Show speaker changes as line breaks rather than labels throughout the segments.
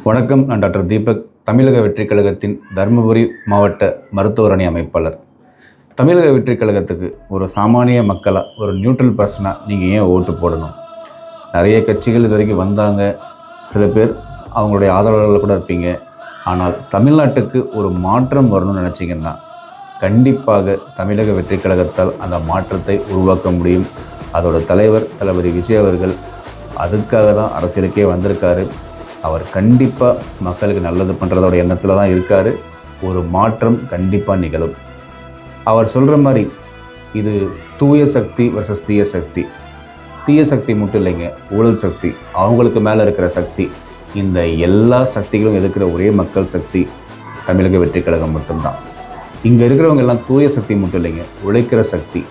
வணக்கம். நான் டாக்டர் தீபக், தமிழக வெற்றிக் கழகத்தின் தருமபுரி மாவட்ட மருத்துவர் அணி அமைப்பாளர். தமிழக வெற்றிக் கழகத்துக்கு ஒரு சாமானிய மக்களாக, ஒரு நியூட்ரல் பர்சனாக நீங்கள் ஏன் ஓட்டு போடணும்? நிறைய கட்சிகள் இது வரைக்கும் வந்தாங்க. சில பேர் அவங்களுடைய ஆதரவாளர்கள் கூட இருப்பீங்க. ஆனால் தமிழ்நாட்டுக்கு ஒரு மாற்றம் வரணும்னு நினச்சிங்கன்னா கண்டிப்பாக தமிழக வெற்றிக் கழகத்தால் அந்த மாற்றத்தை உருவாக்க முடியும். அதோட தலைவர் தளபதி விஜய் அவர்கள் அதுக்காக தான் அரசியலுக்கே வந்திருக்காரு. அவர் கண்டிப்பாக மக்களுக்கு நல்லது பண்ணுறதோட எண்ணத்தில் தான் இருக்கார். ஒரு மாற்றம் கண்டிப்பாக நிகழும். அவர் சொல்கிற மாதிரி இது தூய சக்தி வர்சஸ் தீய சக்தி. தீய சக்தி மட்டும் இல்லைங்க, ஊழல் சக்தி, அவங்களுக்கு மேலே இருக்கிற சக்தி. இந்த எல்லா சக்திகளும் எதிர்க்கிற ஒரே மக்கள் சக்தி தமிழக வெற்றிக் கழகம் மட்டும்தான். இங்கே இருக்கிறவங்க எல்லாம் தூய சக்தி மட்டும் இல்லைங்க, உழைக்கிற சக்தி,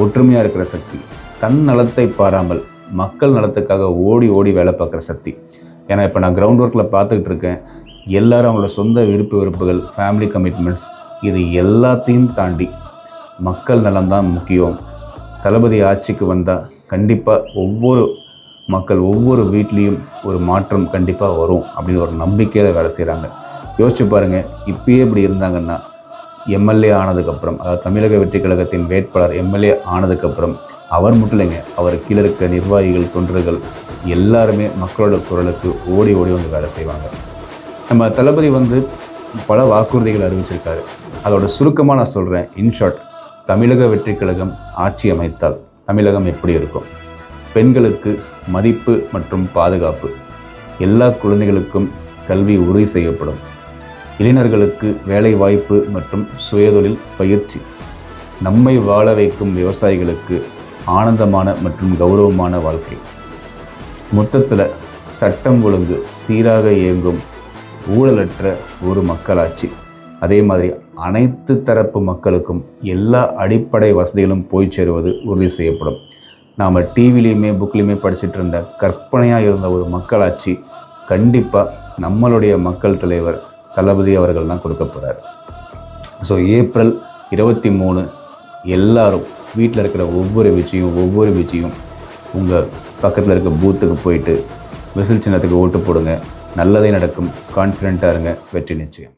ஒற்றுமையாக இருக்கிற சக்தி, தன் நலத்தை பாராமல் மக்கள் நலத்துக்காக ஓடி ஓடி வேலை பார்க்குற சக்தி. ஏன்னா இப்போ நான் கிரவுண்ட் ஒர்க்கில் பார்த்துக்கிட்டு இருக்கேன். எல்லோரும் அவங்களோட சொந்த வெறுப்புகள், ஃபேமிலி கமிட்மெண்ட்ஸ், இது எல்லாத்தையும் தாண்டி மக்கள் நலம்தான் முக்கியம். தளபதி ஆட்சிக்கு வந்தால் கண்டிப்பாக ஒவ்வொரு வீட்லேயும் ஒரு மாற்றம் கண்டிப்பாக வரும் அப்படின்னு ஒரு நம்பிக்கையில் வேலை செய்கிறாங்க. யோசிச்சு பாருங்கள், இப்பயே இப்படி இருந்தாங்கன்னா எம்எல்ஏ ஆனதுக்கப்புறம், அதாவது தமிழக வெற்றிக் கழகத்தின் வேட்பாளர் எம்எல்ஏ ஆனதுக்கப்புறம் அவர் மட்டும் இல்லைங்க, அவர் கீழே இருக்க நிர்வாகிகள், தொண்டர்கள் எல்லாருமே மக்களோட குரலுக்கு ஓடி ஓடி வந்து வேலை செய்வாங்க. நம்ம தளபதி பல வாக்குறுதிகள் அறிவிச்சிருக்காரு. அதோட சுருக்கமாக நான் சொல்கிறேன். இன்ஷார்ட், தமிழக வெற்றிக் கழகம் ஆட்சி அமைத்தால் தமிழகம் எப்படி இருக்கும்? பெண்களுக்கு மதிப்பு மற்றும் பாதுகாப்பு, எல்லா குழந்தைகளுக்கும் கல்வி உறுதி செய்யப்படும், இளைஞர்களுக்கு வேலை வாய்ப்பு மற்றும் சுயதொழில் பயிற்சி, நம்மை வாழ வைக்கும் விவசாயிகளுக்கு ஆனந்தமான மற்றும் கௌரவமான வாழ்க்கை, மொத்தத்தில் சட்டம் ஒழுங்கு சீராக இயங்கும் ஊழலற்ற ஒரு மக்களாட்சி. அதே மாதிரி அனைத்து தரப்பு மக்களுக்கும் எல்லா அடிப்படை வசதிகளும் போய் சேருவது உறுதி செய்யப்படும். நாம் டிவிலையுமே புக்லேயுமே படிச்சுட்டு இருந்த கற்பனையாக இருந்த ஒரு மக்களாட்சி கண்டிப்பாக நம்மளுடைய மக்கள் தலைவர் தளபதி அவர்கள் தான் கொடுக்க போகிறார். ஸோ ஏப்ரல் 23 எல்லாரும் வீட்டில் இருக்கிற ஒவ்வொரு விஷயம் உங்கள் பக்கத்தில் இருக்க பூத்துக்கு போயிட்டு விசில் சின்னத்துக்கு ஓட்டு போடுங்க. நல்லதே நடக்கும். கான்ஃபிடென்ட்டாக இருங்க. வெற்றி நிச்சயம்.